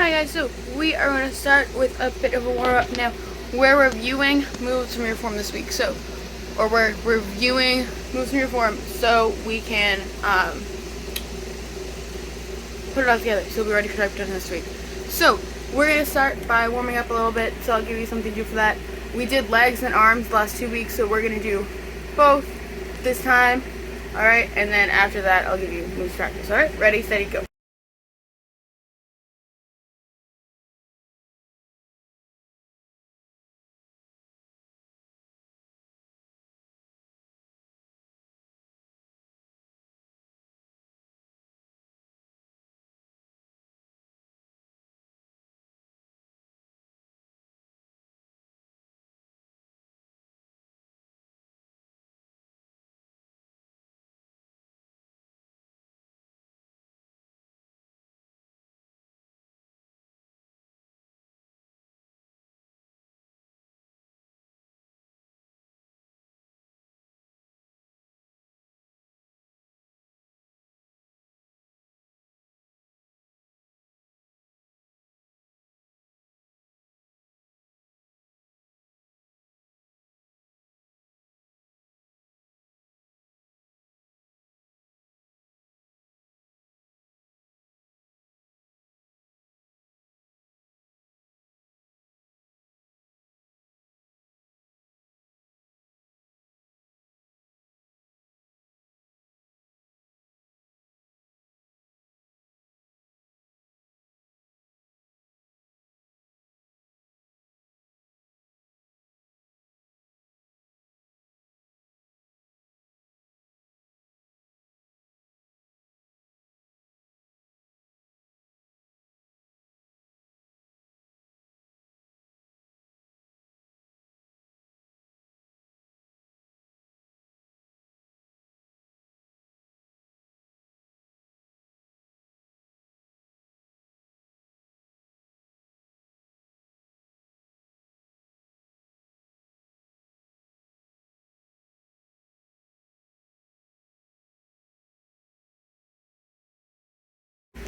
Hi guys, so we are going to start with a bit of a warm-up now. We're reviewing moves from your form this week, we're reviewing moves from your form so we can put it all together so we'll be ready for type done this week. So we're going to start by warming up a little bit, so I'll give you something to do for that. We did legs and arms the last 2 weeks, so we're going to do both this time, alright? And then after that, I'll give you moves practice, alright? Ready, steady, go.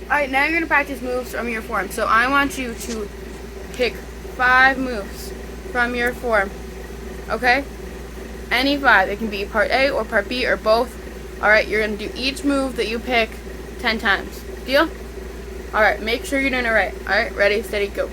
Alright, now you're going to practice moves from your form. So I want you to pick 5 moves from your form. Okay? Any 5. It can be part A or part B or both. Alright, you're going to do each move that you pick 10 times. Deal? Alright, make sure you're doing it right. Alright, ready, steady, go.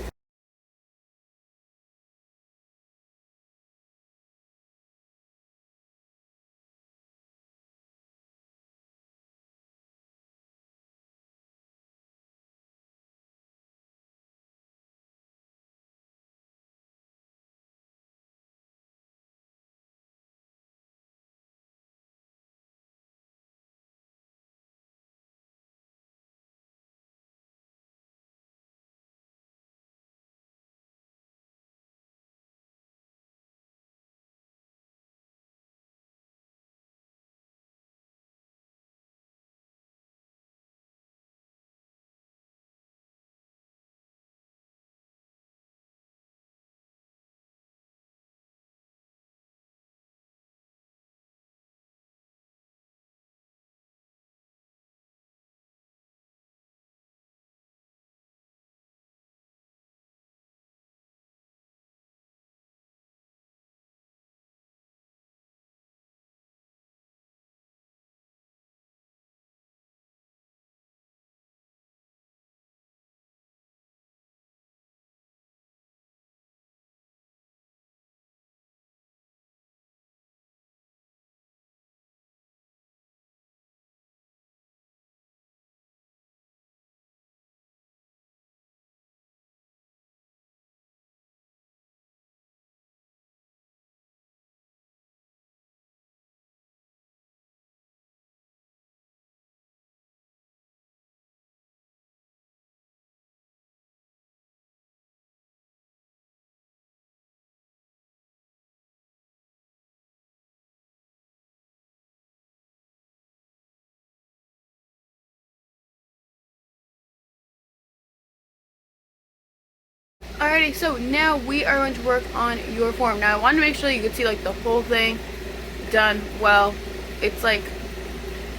Alrighty, so now we are going to work on your form. Now I want to make sure you can see like the whole thing done well. It's like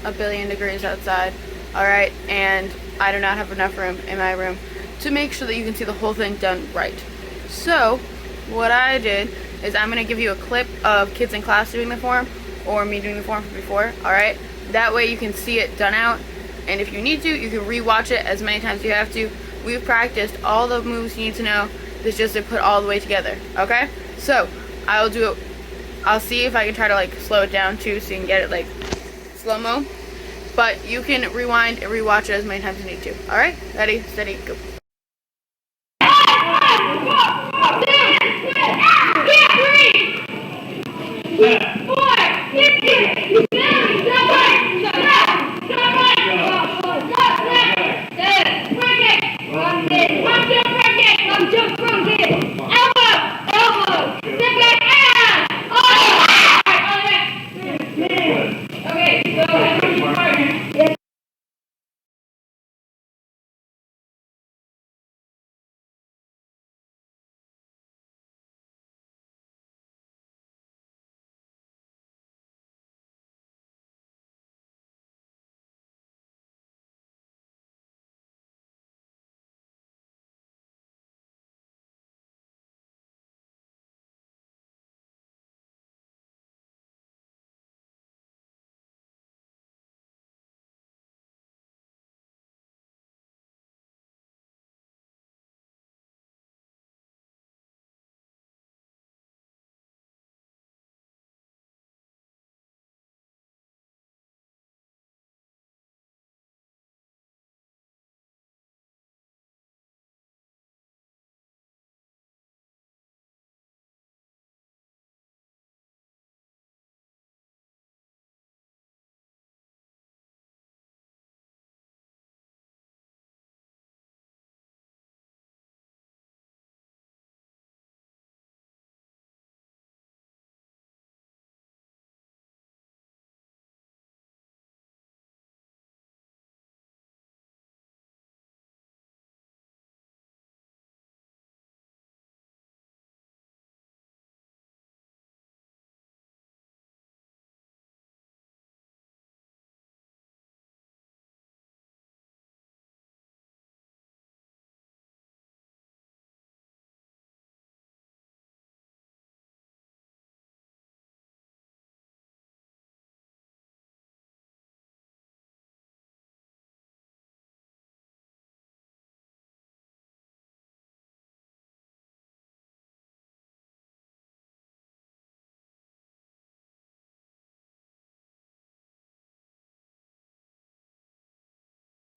a billion degrees outside, alright, and I do not have enough room in my room to make sure that you can see the whole thing done right. So what I did is I'm going to give you a clip of kids in class doing the form or me doing the form from before, alright? That way you can see it done out, and if you need to, you can re-watch it as many times as you have to. We've practiced all the moves you need to know. It's just to put all the way together, okay? So I'll see if I can try to like slow it down too so you can get it like slow-mo. But you can rewind and re-watch it as many times as you need to. Alright? Ready, steady, go.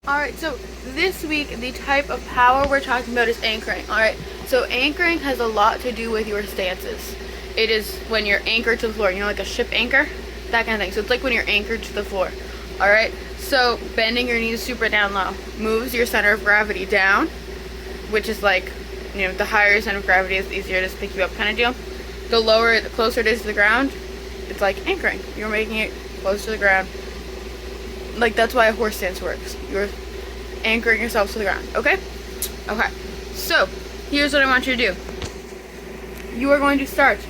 Alright, so this week the type of power we're talking about is anchoring. Alright, so anchoring has a lot to do with your stances. It is when you're anchored to the floor, you know, like a ship anchor, that kind of thing. So it's like when you're anchored to the floor. Alright, so bending your knees super down low moves your center of gravity down, which is like, you know, the higher your center of gravity is, the easier it is to pick you up kind of deal. The lower, the closer it is to the ground, it's like anchoring. You're making it close to the ground. Like, that's why a horse stance works. You're anchoring yourself to the ground, okay? Okay, so here's what I want you to do. You are going to start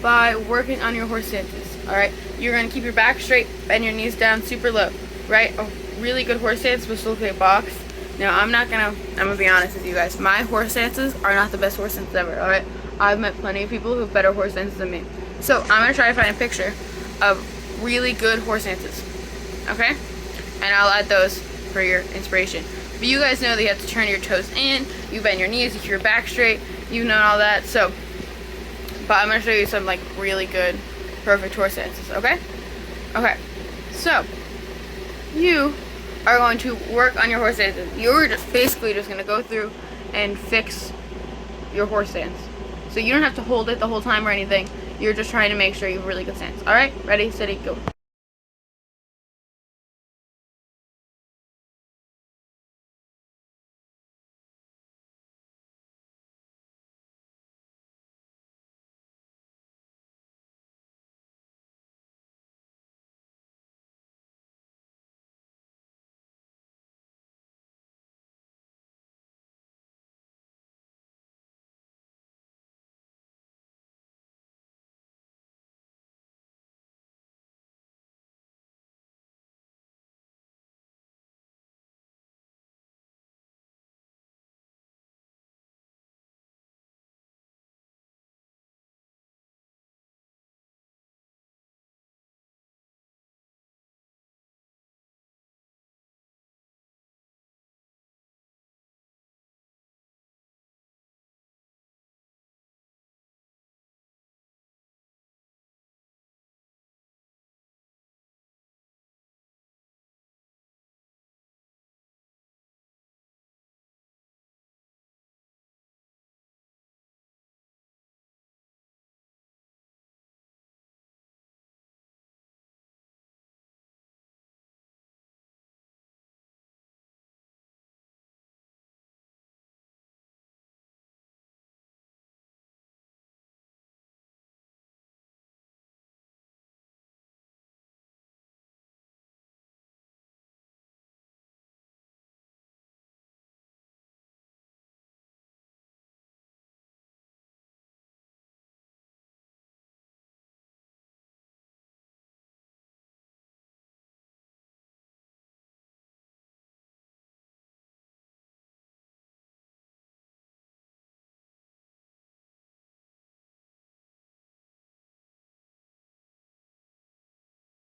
by working on your horse stances, alright? You're going to keep your back straight, bend your knees down super low, right? A really good horse stance was to look like a box. Now, I'm gonna be honest with you guys. My horse stances are not the best horse stances ever, alright? I've met plenty of people who have better horse stances than me. So, I'm gonna try to find a picture of really good horse stances, okay? And I'll add those for your inspiration. But you guys know that you have to turn your toes in, you bend your knees, you keep your back straight, you know all that. So, but I'm gonna show you some like really good, perfect horse stances, okay? Okay, so you are going to work on your horse stances. You're just basically just gonna go through and fix your horse stance. So you don't have to hold it the whole time or anything. You're just trying to make sure you have a really good stance. Alright, ready, steady, go.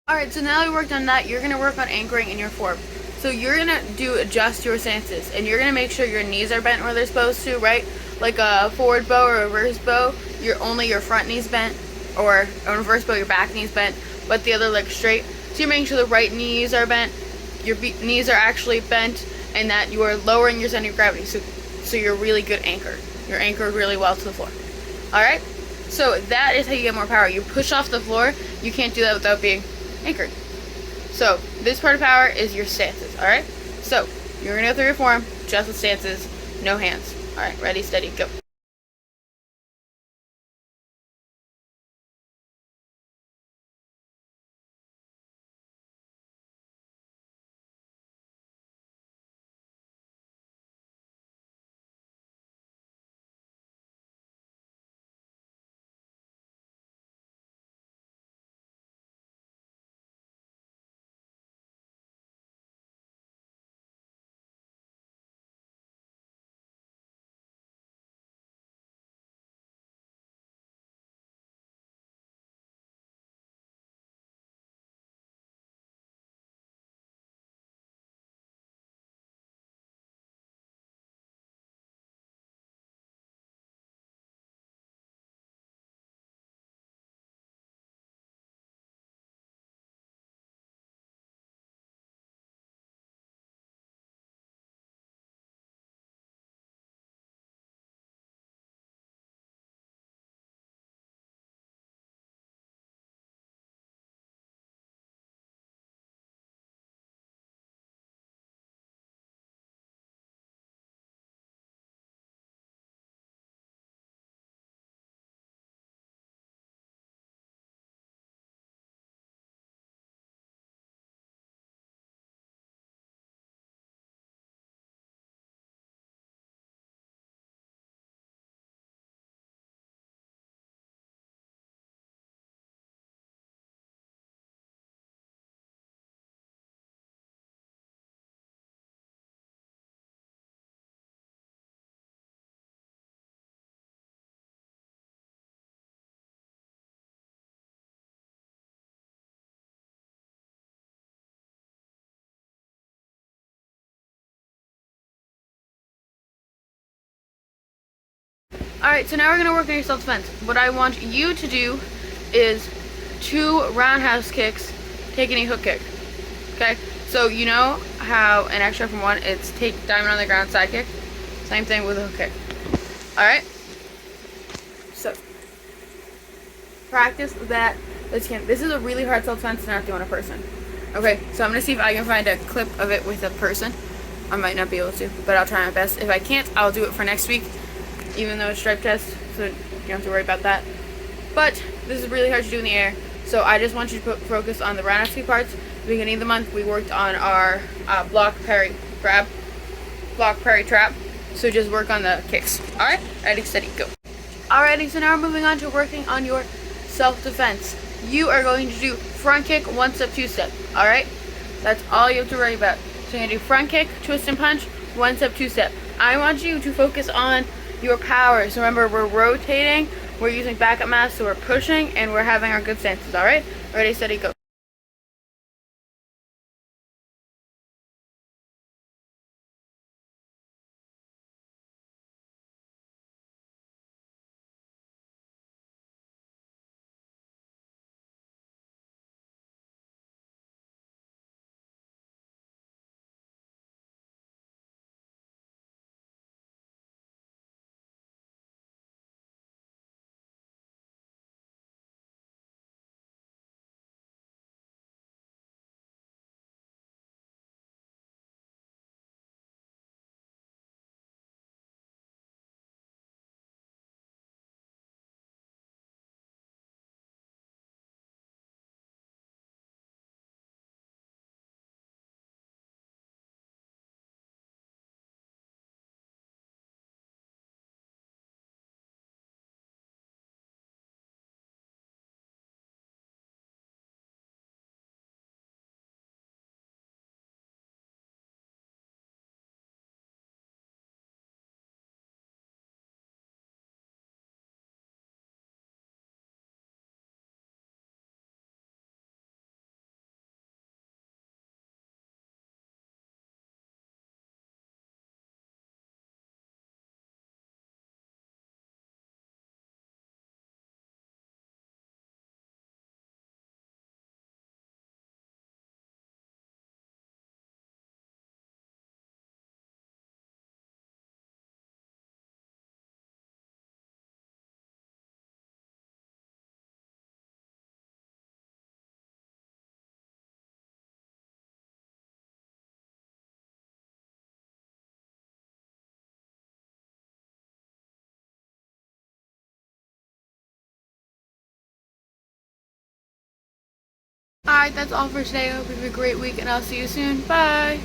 Alright, so now we worked on that, you're going to work on anchoring in your form. So you're going to adjust your stances, and you're going to make sure your knees are bent where they're supposed to, right? Like a forward bow or a reverse bow, only your front knee's bent, or a reverse bow, your back knee's bent, but the other leg's straight. So you're making sure the right knees are bent, your knees are actually bent, and that you are lowering your center of gravity, so you're a really good anchor. You're anchored really well to the floor. Alright? So that is how you get more power. You push off the floor, you can't do that without being anchored. So this part of power is your stances, alright? So you're gonna go through your form, just with stances, no hands. Alright, ready, steady, go. Alright, so now we're gonna work on your self-defense. What I want you to do is 2 roundhouse kicks, take any hook kick. Okay? So you know how an extra from 1, it's take diamond on the ground side kick? Same thing with a hook kick. Alright? So practice that. This is a really hard self-defense to not do on a person. Okay, so I'm gonna see if I can find a clip of it with a person. I might not be able to, but I'll try my best. If I can't, I'll do it for next week, even though it's stripe test, so you don't have to worry about that. But this is really hard to do in the air, so I just want you to focus on the roundhouse kick parts. At the beginning of the month, we worked on our block, parry, grab, block, parry, trap. So just work on the kicks. Alright? Ready, steady, go. Alrighty, so now we're moving on to working on your self-defense. You are going to do front kick, 1-step, 2-step. Alright? That's all you have to worry about. So you're going to do front kick, twist and punch, 1-step, 2-step. I want you to focus on your power. So remember, we're rotating, we're using backup mass, so we're pushing, and we're having our good stances. Alright? Ready, steady, go. Alright, that's all for today. I hope you have a great week, and I'll see you soon. Bye!